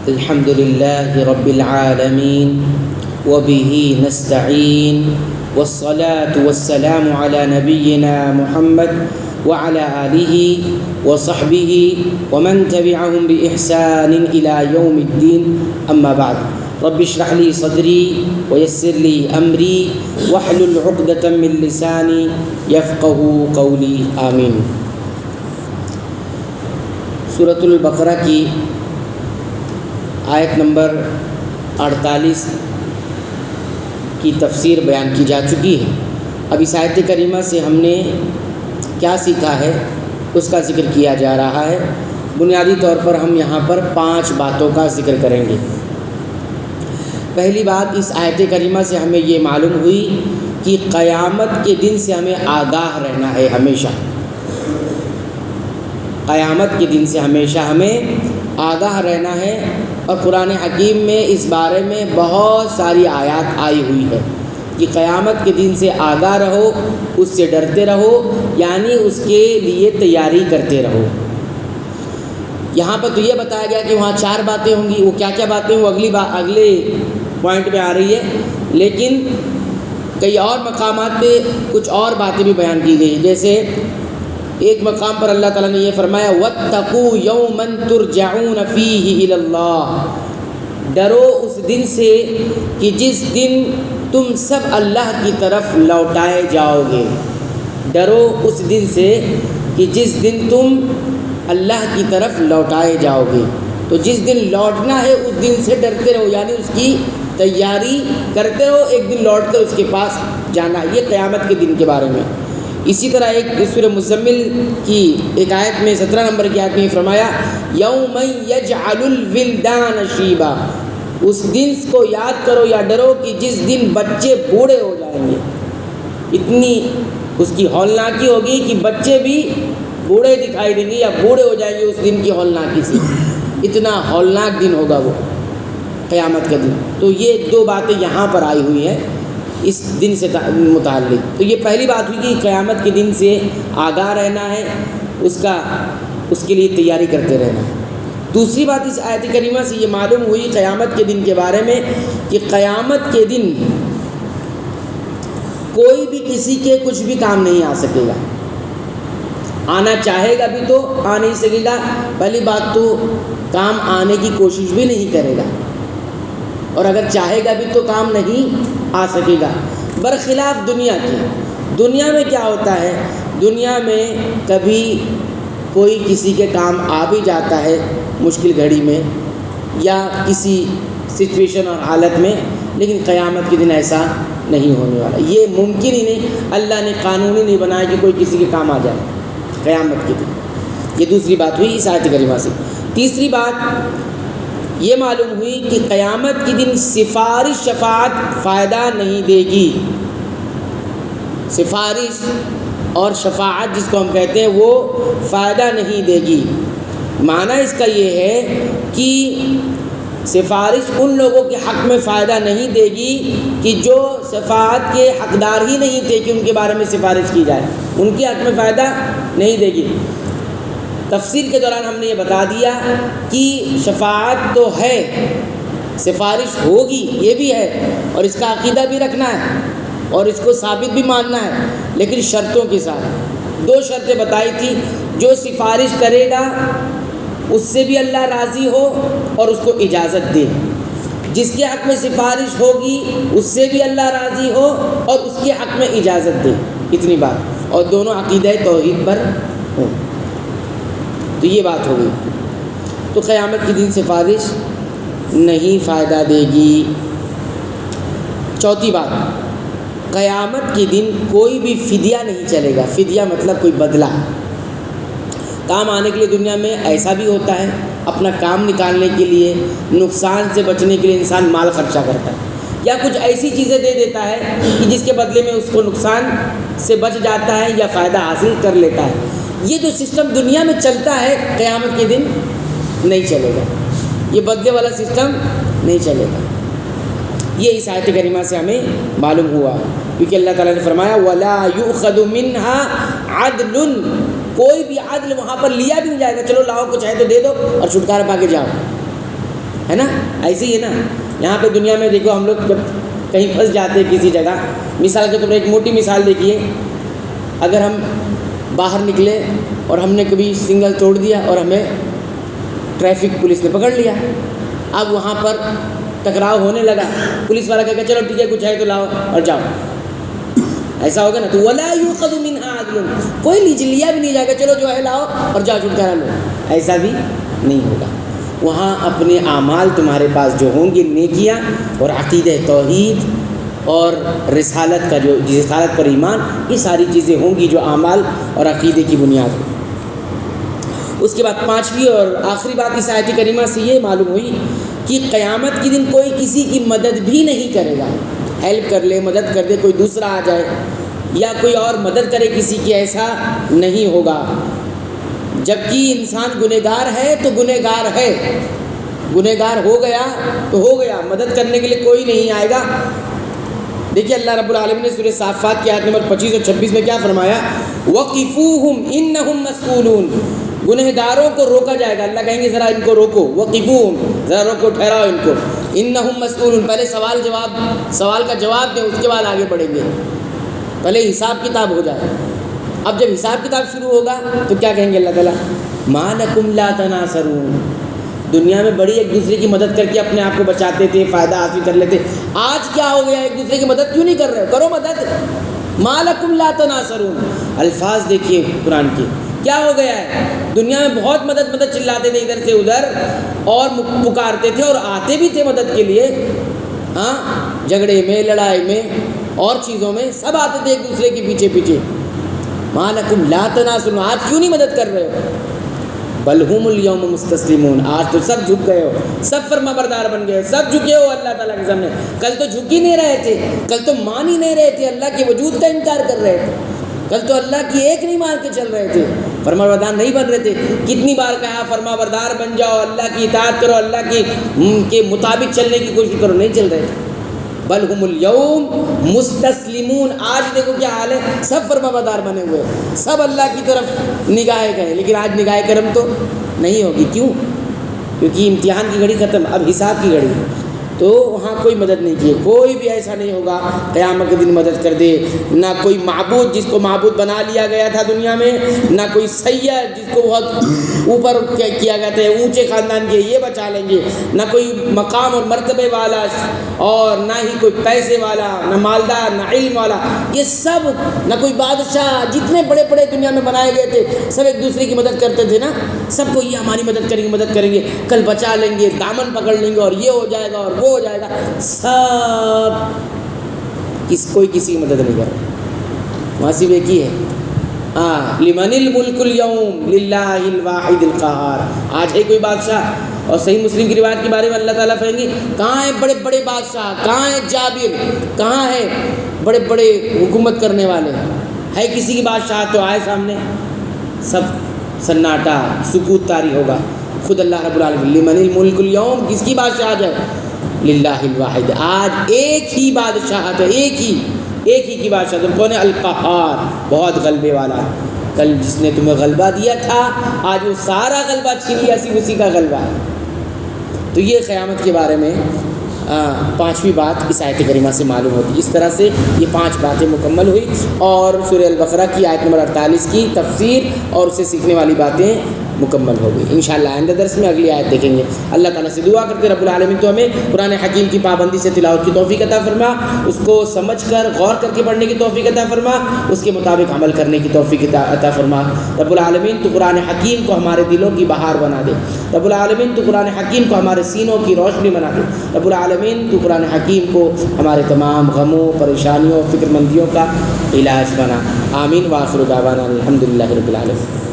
الحمد لله رب العالمين وبه نستعين والصلاة والسلام على نبينا محمد وعلى آله وصحبه ومن تبعهم بإحسان إلى يوم الدين أما بعد رب اشرح لي صدري ويسر لي أمري واحلل عقدة من لساني يفقه قولي آمين۔ سورۃ البقرہ کی آیت نمبر 48 کی تفسیر بیان کی جا چکی ہے۔ اب اس آیت کریمہ سے ہم نے کیا سیکھا ہے اس کا ذکر کیا جا رہا ہے۔ بنیادی طور پر ہم یہاں پر 5 باتوں کا ذکر کریں گے۔ پہلی بات، اس آیت کریمہ سے ہمیں یہ معلوم ہوئی کہ قیامت کے دن سے ہمیں آگاہ رہنا ہے ہمیشہ۔ قیامت کے دن سے ہمیشہ ہمیں آگاہ رہنا ہے، اور قرآن حکیم میں اس بارے میں بہت ساری آیات آئی ہوئی ہے کہ قیامت کے دن سے آگاہ رہو، اس سے ڈرتے رہو، یعنی اس کے لیے تیاری کرتے رہو۔ یہاں پر تو یہ بتایا گیا کہ وہاں 4 باتیں ہوں گی، وہ کیا کیا باتیں وہ اگلے پوائنٹ میں آ رہی ہے، لیکن کئی اور مقامات پہ کچھ اور باتیں بھی بیان کی گئی ہیں۔ جیسے ایک مقام پر اللہ تعالیٰ نے یہ فرمایا وَاتَّقُوا يَوْمًا تُرْجَعُونَ فِيهِ إِلَى اللَّهِ، ڈرو اس دن سے کہ جس دن تم سب اللہ کی طرف لوٹائے جاؤ گے۔ ڈرو اس دن سے کہ جس دن تم اللہ کی طرف لوٹائے جاؤ گے۔ تو جس دن لوٹنا ہے اس دن سے ڈرتے رہو، یعنی اس کی تیاری کرتے رہو، ایک دن لوٹ کر اس کے پاس جانا۔ یہ قیامت کے دن کے بارے میں۔ اسی طرح ایک سورہ مزمل کی ایک آیت میں 17 نمبر کی آیت میں فرمایا یوم یجعل الولدان شیبا، اس دن کو یاد کرو یا ڈرو کہ جس دن بچے بوڑھے ہو جائیں گے۔ اتنی اس کی ہولناکی ہوگی کہ بچے بھی بوڑھے دکھائی دیں گے یا بوڑھے ہو جائیں گے اس دن کی ہولناکی سے۔ اتنا ہولناک دن ہوگا وہ قیامت کا دن۔ تو یہ 2 باتیں یہاں پر آئی ہوئی ہیں اس دن سے متعلق۔ تو یہ پہلی بات ہوئی کہ قیامت کے دن سے آگاہ رہنا ہے، اس کے لیے تیاری کرتے رہنا ہے۔ دوسری بات اس آیت کریمہ سے یہ معلوم ہوئی قیامت کے دن کے بارے میں کہ قیامت کے دن کوئی بھی کسی کے کچھ بھی کام نہیں آ سکے گا۔ آنا چاہے گا بھی تو آ نہیں سکے گا، پہلی بات تو کام آنے کی کوشش بھی نہیں کرے گا، اور اگر چاہے گا بھی تو کام نہیں آ سکے گا۔ برخلاف دنیا کے، دنیا میں کیا ہوتا ہے، دنیا میں کبھی کوئی کسی کے کام آ بھی جاتا ہے مشکل گھڑی میں یا کسی سچویشن اور حالت میں، لیکن قیامت کے دن ایسا نہیں ہونے والا۔ یہ ممکن ہی نہیں، اللہ نے قانون ہی نہیں بنایا کہ کوئی کسی کے کام آ جائے قیامت کے دن۔ یہ دوسری بات ہوئی اس آیت کریمہ سے۔ تیسری بات یہ معلوم ہوئی کہ قیامت کے دن سفارش شفاعت فائدہ نہیں دے گی۔ سفارش اور شفاعت جس کو ہم کہتے ہیں وہ فائدہ نہیں دے گی۔ معنی اس کا یہ ہے کہ سفارش ان لوگوں کے حق میں فائدہ نہیں دے گی کہ جو شفاعت کے حقدار ہی نہیں تھے کہ ان کے بارے میں سفارش کی جائے، ان کے حق میں فائدہ نہیں دے گی۔ تفسیر کے دوران ہم نے یہ بتا دیا کہ شفاعت تو ہے، سفارش ہوگی یہ بھی ہے، اور اس کا عقیدہ بھی رکھنا ہے اور اس کو ثابت بھی ماننا ہے، لیکن شرطوں کے ساتھ۔ 2 شرطیں بتائی تھی، جو سفارش کرے گا اس سے بھی اللہ راضی ہو اور اس کو اجازت دے، جس کے حق میں سفارش ہوگی اس سے بھی اللہ راضی ہو اور اس کے حق میں اجازت دے۔ اتنی بات، اور دونوں عقیدہ توحید پر ہوں، تو یہ بات ہو گئی۔ تو قیامت کے دن سفارش نہیں فائدہ دے گی۔ چوتھی بات، قیامت کے دن کوئی بھی فدیہ نہیں چلے گا۔ فدیہ مطلب کوئی بدلہ۔ کام آنے کے لیے دنیا میں ایسا بھی ہوتا ہے، اپنا کام نکالنے کے لیے، نقصان سے بچنے کے لیے انسان مال خرچہ کرتا ہے، یا کچھ ایسی چیزیں دے دیتا ہے کہ جس کے بدلے میں اس کو نقصان سے بچ جاتا ہے یا فائدہ حاصل کر لیتا ہے۔ یہ جو سسٹم دنیا میں چلتا ہے قیامت کے دن نہیں چلے گا، یہ بدلے والا سسٹم نہیں چلے گا۔ یہ اس آیت کریمہ سے ہمیں معلوم ہوا، کیونکہ اللہ تعالیٰ نے فرمایا وَلَا يُؤْخَذُ مِنْهَا عَدْلٌ، کوئی بھی عدل وہاں پر لیا بھی نہیں جائے گا، چلو لاؤ کچھ ہے تو دے دو اور چھٹکارا پا کے جاؤ، ہے نا. ایسے ہی ہے نا, یہاں پہ دنیا میں دیکھو ہم لوگ جب کہیں پھنس جاتے ہیں کسی جگہ, مثال کے طور پر ایک موٹی مثال دیکھیے, اگر ہم باہر نکلے اور ہم نے کبھی سگنل توڑ دیا اور ہمیں ٹریفک پولیس نے پکڑ لیا, اب وہاں پر ٹکراؤ ہونے لگا, پولیس والا کہے گا چلو ٹھیک ہے کچھ ہے تو لاؤ اور جاؤ, ایسا ہوگا نا. تو ولا یؤخذ منها عدل, کوئی لیا بھی نہیں جائے گا, چلو جو ہے لاؤ اور جاؤ چھٹکارا لو, ایسا بھی نہیں ہوگا. وہاں اپنے اعمال تمہارے پاس جو ہوں گے, نیکیاں اور عقیدہ توحید اور رسالت کا جو رسالت پر ایمان, یہ ساری چیزیں ہوں گی جو اعمال اور عقیدے کی بنیاد ہے. اس کے بعد پانچویں اور آخری بات اس آیت کریمہ سے یہ معلوم ہوئی کہ قیامت کے دن کوئی کسی کی مدد بھی نہیں کرے گا. ہیلپ کر لے, مدد کر دے, کوئی دوسرا آ جائے یا کوئی اور مدد کرے کسی کی, ایسا نہیں ہوگا. جبکہ انسان گنہگار ہے تو گنہگار ہے, گنہگار ہو گیا تو ہو گیا, مدد کرنے کے لیے کوئی نہیں آئے گا. دیکھیے اللہ رب العالمین نے سورہ صافات کی آیت نمبر 25 اور 26 میں کیا فرمایا, وَقِفُوهُمْ إِنَّهُمْ مَسْئُولُونَ, گنہگاروں کو روکا جائے گا. اللہ کہیں گے ذرا ان کو روکو, وَقِفُوهُمْ, ذرا روکو, ٹھہراؤ ان کو. إِنَّهُمْ مَسْئُولُونَ, پہلے سوال کا جواب دیں, اس کے بعد آگے بڑھیں گے, پہلے حساب کتاب ہو جائے. اب جب حساب کتاب شروع ہوگا تو کیا کہیں گے اللہ تعالیٰ, مَا لَكُمْ لَا تَنَاصَرُونَ, دنیا میں بڑی ایک دوسرے کی مدد کر کے اپنے آپ کو بچاتے تھے, فائدہ حاصل کر لیتے, آج کیا ہو گیا, ایک دوسرے کی مدد کیوں نہیں کر رہے, کرو مدد. مَا لَكُمْ لَا تَنَاصَرُونَ, الفاظ دیکھیے قرآن کے, کیا ہو گیا ہے, دنیا میں بہت مدد چلاتے تھے ادھر سے ادھر اور پکارتے تھے اور آتے بھی تھے مدد کے لیے, ہاں جھگڑے میں, لڑائی میں اور چیزوں میں سب آتے تھے ایک دوسرے کے پیچھے پیچھے. مَا لَكُمْ لَا تَنَاصَرُونَ, آج کیوں نہیں مدد کر رہے ہو. بل ہم اليوم مستسلمون, آج تو سب جھک گئے ہو, سب فرما بردار بن گئے, سب جھکے ہو اللہ تعالیٰ کے سامنے. کل تو جھک ہی نہیں رہے تھے, کل تو مان ہی نہیں رہے تھے, اللہ کے وجود کا انکار کر رہے تھے, کل تو اللہ کی ایک نہیں مان کے چل رہے تھے, فرما بردار نہیں بن رہے تھے. کتنی بار کہا فرما بردار بن جاؤ, اللہ کی اطاعت کرو, اللہ کے مطابق چلنے کی کوشش کرو, نہیں چل رہے تھے. بل ہم اليوم مستسلمون, آج دیکھو کیا حال ہے, سب فرما بردار بنے ہوئے, سب اللہ کی طرف نگاہیں گئے, لیکن آج نگاہ کرم تو نہیں ہوگی. کیوں؟ کیونکہ امتحان کی گھڑی ختم, اب حساب کی گھڑی, تو وہاں کوئی مدد نہیں کی, کوئی بھی ایسا نہیں ہوگا قیامت کے دن مدد کر دے. نہ کوئی معبود جس کو معبود بنا لیا گیا تھا دنیا میں, نہ کوئی سید جس کو بہت اوپر کیا گیا تھا, اونچے خاندان کے, یہ بچا لیں گے, نہ کوئی مقام اور مرتبے والا, اور نہ ہی کوئی پیسے والا, نہ مالدار, نہ علم والا, یہ سب, نہ کوئی بادشاہ, جتنے بڑے بڑے دنیا میں بنائے گئے تھے سب ایک دوسرے کی مدد کرتے تھے نا, سب کو یہ ہماری مدد کریں گے, کل بچا لیں گے, دامن پکڑ لیں گے, اور یہ ہو جائے گا اور وہ ہو جائے گا. سب کوئی کسی کی مدد نہیں کرے. وہاں صرف ایک ہی ہے, لمن الملک اليوم للہ الواحد القہار, آج ہے کوئی بادشاہ. اور صحیح مسلم کی روایت کے بارے میں اللہ تعالیٰ فرمائیں گے, کہاں ہیں بڑے بڑے بادشاہ, کہاں ہیں جابر, کہاں ہیں بڑے بڑے حکومت کرنے والے, ہے کسی کی بادشاہ تو آئے سامنے, سب سناٹا, سکوت طاری ہوگا. خود اللہ رب العالمین, لمن الملک اليوم, کس کی بادشاہت ہے, للہ الواحد, آج ایک ہی بادشاہت ہے, ایک ہی کی بادشاہت ہے. کون ہے, القہار, بہت غلبے والا. کل جس نے تمہیں غلبہ دیا تھا آج وہ سارا غلبہ چھین لیا, صرف اسی کا غلبہ ہے. تو یہ قیامت کے بارے میں پانچویں بات اس آیت کریمہ سے معلوم ہوتی. اس طرح سے یہ 5 باتیں مکمل ہوئی, اور سورہ البقرہ کی آیت نمبر 48 کی تفسیر اور اسے سیکھنے والی باتیں مکمل ہو گئی. انشاءاللہ آئندہ درس میں اگلی آیت دیکھیں گے. اللہ تعالیٰ سے دعا کرتے رب العالمین تو ہمیں قرآن حکیم کی پابندی سے تلاوت کی توفیق عطا فرما, اس کو سمجھ کر غور کر کے پڑھنے کی توفیق عطا فرما, اس کے مطابق عمل کرنے کی توفیق عطا فرما. رب العالمین تو قرآن حکیم کو ہمارے دلوں کی بہار بنا دے. رب العالمین تو قرآن حکیم کو ہمارے سینوں کی روشنی بنا دے. رب العالمین تو قرآن حکیم کو ہمارے تمام غموں, پریشانیوں, فکر مندیوں کا علاج بنا. آمین. وآخر دعوانا الحمدللہ رب العالمین.